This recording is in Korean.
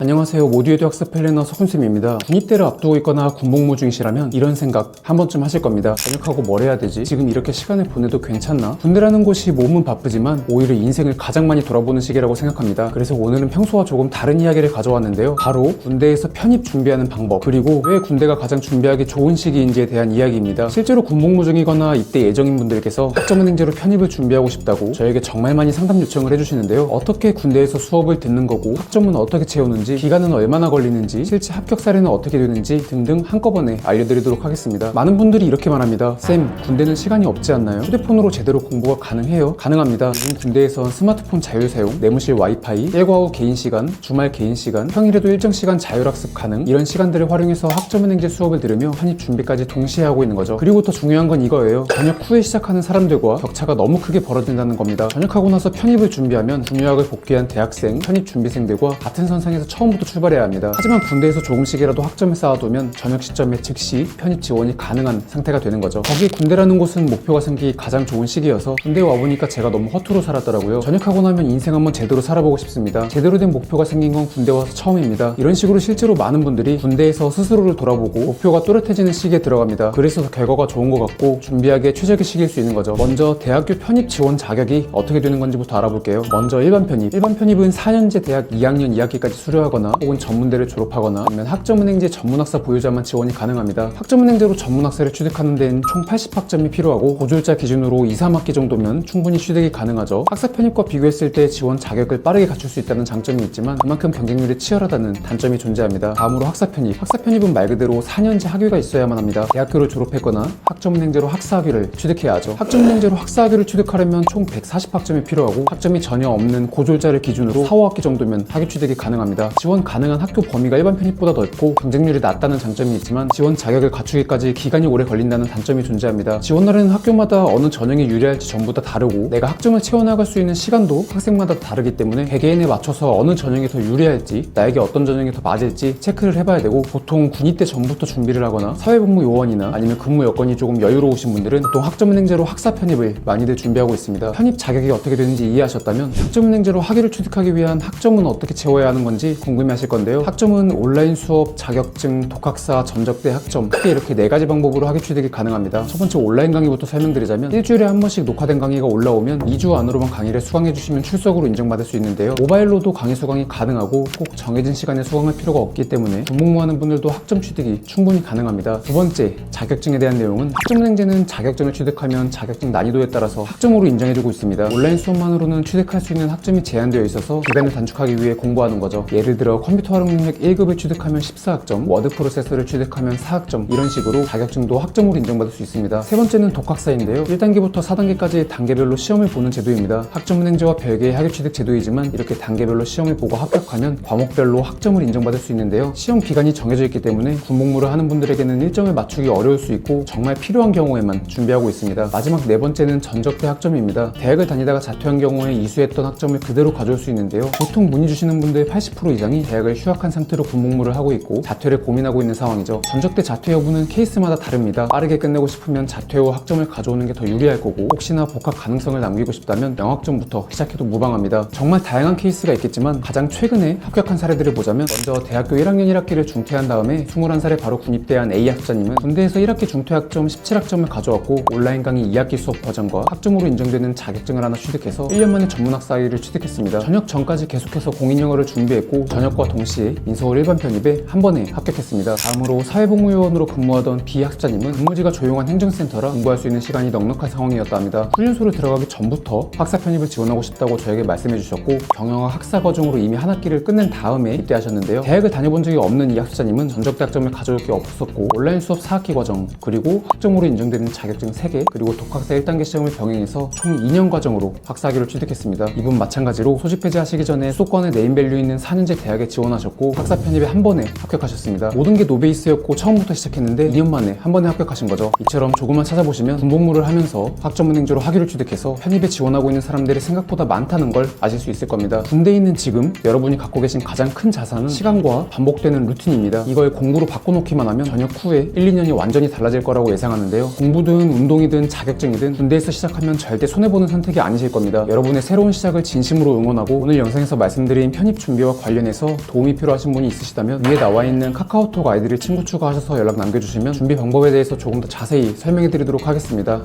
안녕하세요. 모두에도 학습 플래너 석훈쌤입니다. 군입대를 앞두고 있거나 군복무 중이시라면 이런 생각 한 번쯤 하실 겁니다. 전역하고 뭘 해야 되지? 지금 이렇게 시간을 보내도 괜찮나? 군대라는 곳이 몸은 바쁘지만 오히려 인생을 가장 많이 돌아보는 시기라고 생각합니다. 그래서 오늘은 평소와 조금 다른 이야기를 가져왔는데요. 바로 군대에서 편입 준비하는 방법, 그리고 왜 군대가 가장 준비하기 좋은 시기인지에 대한 이야기입니다. 실제로 군복무 중이거나 입대 예정인 분들께서 학점은행제로 편입을 준비하고 싶다고 저에게 정말 많이 상담 요청을 해주시는데요. 어떻게 군대에서 수업을 듣는 거고 학점은 어떻게 채우는지, 기간은 얼마나 걸리는지, 실제 합격 사례는 어떻게 되는지 등등 한꺼번에 알려드리도록 하겠습니다. 많은 분들이 이렇게 말합니다. 쌤, 군대는 시간이 없지 않나요? 휴대폰으로 제대로 공부가 가능해요? 가능합니다. 요즘 군대에선 스마트폰 자율사용, 내무실 와이파이, 일과 후 개인시간, 주말 개인시간, 평일에도 일정 시간 자율학습 가능, 이런 시간들을 활용해서 학점은행제 수업을 들으며 편입 준비까지 동시에 하고 있는 거죠. 그리고 더 중요한 건 이거예요. 전역 후에 시작하는 사람들과 격차가 너무 크게 벌어진다는 겁니다. 전역하고 나서 편입을 준비하면 중유학을 복귀한 대학생, 편입 준비생들과 같은 선상에서 처음부터 출발해야 합니다. 하지만 군대에서 조금씩이라도 학점을 쌓아두면 전역 시점에 즉시 편입 지원이 가능한 상태가 되는 거죠. 거기에 군대라는 곳은 목표가 생기기 가장 좋은 시기여서 군대에 와보니까 제가 너무 허투루 살았더라고요. 전역하고 나면 인생 한번 제대로 살아보고 싶습니다. 제대로 된 목표가 생긴 건 군대 와서 처음입니다. 이런 식으로 실제로 많은 분들이 군대에서 스스로를 돌아보고 목표가 또렷해지는 시기에 들어갑니다. 그래서 더 결과가 좋은 것 같고 준비하기에 최적의 시기일 수 있는 거죠. 먼저 대학교 편입 지원 자격이 어떻게 되는 건지부터 알아볼게요. 먼저 일반 편입. 일반 편입은 4년제 대학 2학년 2학기까지 수료하거나 혹은 전문대를 졸업하거나 아니면 학점은행제 전문학사 보유자만 지원이 가능합니다. 학점은행제로 전문학사를 취득하는 데는 총 80학점이 필요하고 고졸자 기준으로 2, 3학기 정도면 충분히 취득이 가능하죠. 학사 편입과 비교했을 때 지원 자격을 빠르게 갖출 수 있다는 장점이 있지만 그만큼 경쟁률이 치열하다는 단점이 존재합니다. 다음으로 학사 편입. 학사 편입은 말 그대로 4년제 학위가 있어야만 합니다. 대학교를 졸업했거나 학점은행제로 학사학위를 취득해야 하죠. 학점은행제로 학사학위를 취득하려면 총 140학점이 필요하고 학점이 전혀 없는 고졸자를 기준으로 4, 5학기 정도면 학위 취득이 가능합니다. 지원 가능한 학교 범위가 일반 편입보다 넓고 경쟁률이 낮다는 장점이 있지만 지원 자격을 갖추기까지 기간이 오래 걸린다는 단점이 존재합니다. 지원하려는 학교마다 어느 전형이 유리할지 전부 다 다르고 내가 학점을 채워나갈 수 있는 시간도 학생마다 다르기 때문에 개개인에 맞춰서 어느 전형이 더 유리할지, 나에게 어떤 전형이 더 맞을지 체크를 해봐야 되고, 보통 군입대 전부터 준비를 하거나 사회복무 요원이나 아니면 근무 여건이 조금 여유로우신 분들은 보통 학점은행제로 학사 편입을 많이들 준비하고 있습니다. 편입 자격이 어떻게 되는지 이해하셨다면 학점은행제로 학위를 취득하기 위한 학점은 어떻게 채워야 하는 건지 궁금해하실 건데요. 학점은 온라인 수업, 자격증, 독학사, 전적대 학점, 크게 이렇게 4가지 방법으로 학위 취득이 가능합니다. 첫 번째 온라인 강의부터 설명드리자면 일주일에 한 번씩 녹화된 강의가 올라오면 2주 안으로만 강의를 수강해주시면 출석으로 인정받을 수 있는데요. 모바일로도 강의 수강이 가능하고 꼭 정해진 시간에 수강할 필요가 없기 때문에 군복무하는 분들도 학점 취득이 충분히 가능합니다. 두 번째, 자격증에 대한 내용은 학점은행제는 자격증을 취득하면 자격증 난이도에 따라서 학점으로 인정해주고 있습니다. 온라인 수업만으로는 취득할 수 있는 학점이 제한되어 있어서 기간을 단축하기 위해 공부하는 거죠. 예를 들어 컴퓨터 활용 능력 1급을 취득하면 14학점, 워드 프로세서를 취득하면 4학점, 이런 식으로 자격증도 학점으로 인정받을 수 있습니다. 세 번째는 독학사인데요. 1단계부터 4단계까지 단계별로 시험을 보는 제도입니다. 학점은행제와 별개의 학위 취득 제도이지만 이렇게 단계별로 시험을 보고 합격하면 과목별로 학점을 인정받을 수 있는데요. 시험 기간이 정해져 있기 때문에 군복무를 하는 분들에게는 일정을 맞추기 어려울 수 있고 정말 필요한 경우에만 준비하고 있습니다. 마지막 네 번째는 전적대 학점입니다. 대학을 다니다가 자퇴한 경우에 이수했던 학점을 그대로 가져올 수 있는데요. 보통 문의 주시는 분들 80% 이상이 대학을 휴학한 상태로 군복무를 하고 있고 자퇴를 고민하고 있는 상황이죠. 전적대 자퇴 여부는 케이스마다 다릅니다. 빠르게 끝내고 싶으면 자퇴 후 학점을 가져오는 게 더 유리할 거고, 혹시나 복학 가능성을 남기고 싶다면 영학점부터 시작해도 무방합니다. 정말 다양한 케이스가 있겠지만 가장 최근에 합격한 사례들을 보자면, 먼저 대학교 1학년 1학기를 중퇴한 다음에 21살에 바로 군입대한 A 학자님은 군대에서 1학기 중퇴학점 17학점을 가져왔고 온라인 강의 2학기 수업 버전과 학점으로 인정되는 자격증을 하나 취득해서 1년 만에 전문학사학위를 취득했습니다. 전역 전까지 계속해서 공인영어를 준비했고 전역과 동시에 인서울 일반 편입에 한 번에 합격했습니다. 다음으로 사회복무요원으로 근무하던 B 학자님은 근무지가 조용한 행정센터라 공부할 수 있는 시간이 넉넉한 상황이었다 합니다. 훈련소를 들어가기 전부터 학사 편입을 지원하고 싶다고 저에게 말씀해 주셨고 경영학 학사 과정으로 이미 한 학기를 끝낸 다음에 입대하셨는데요. 대학을 다녀본 적이 없는 이 학자님은 전적대 학점을 가져올 게 없었고 온라인 수업 4학기 과정, 그리고 학점으로 인정되는 자격증 3개, 그리고 독학사 1단계 시험을 병행해서 총 2년 과정으로 학사학위를 취득했습니다. 이분 마찬가지로 소집 해제하시기 전에 수도권에 네임밸류 있는 4년제 대학에 지원하셨고 학사 편입에 한 번에 합격하셨습니다. 모든 게 노베이스였고 처음부터 시작했는데 2년 만에 한 번에 합격하신 거죠. 이처럼 조금만 찾아보시면 군복무를 하면서 학점은행제로 학위를 취득해서 편입에 지원하고 있는 사람들이 생각보다 많다는 걸 아실 수 있을 겁니다. 군대에 있는 지금 여러분이 갖고 계신 가장 큰 자산은 시간과 반복되는 루틴입니다. 이걸 공부로 바꿔놓기만 하면 전역 후에 1, 2년이 완전히 달라질 거라고 예상하는데요. 공부든 운동이든 자격증이든 군대에서 시작하면 절대 손해보는 선택이 아니실 겁니다. 여러분의 새로운 시작을 진심으로 응원하고 오늘 영상에서 말씀드린 편입 준비와 관련해 인해서 도움이 필요하신 분이 있으시다면 위에 나와 있는 카카오톡 아이디를 친구 추가하셔서 연락 남겨주시면 준비 방법에 대해서 조금 더 자세히 설명해 드리도록 하겠습니다.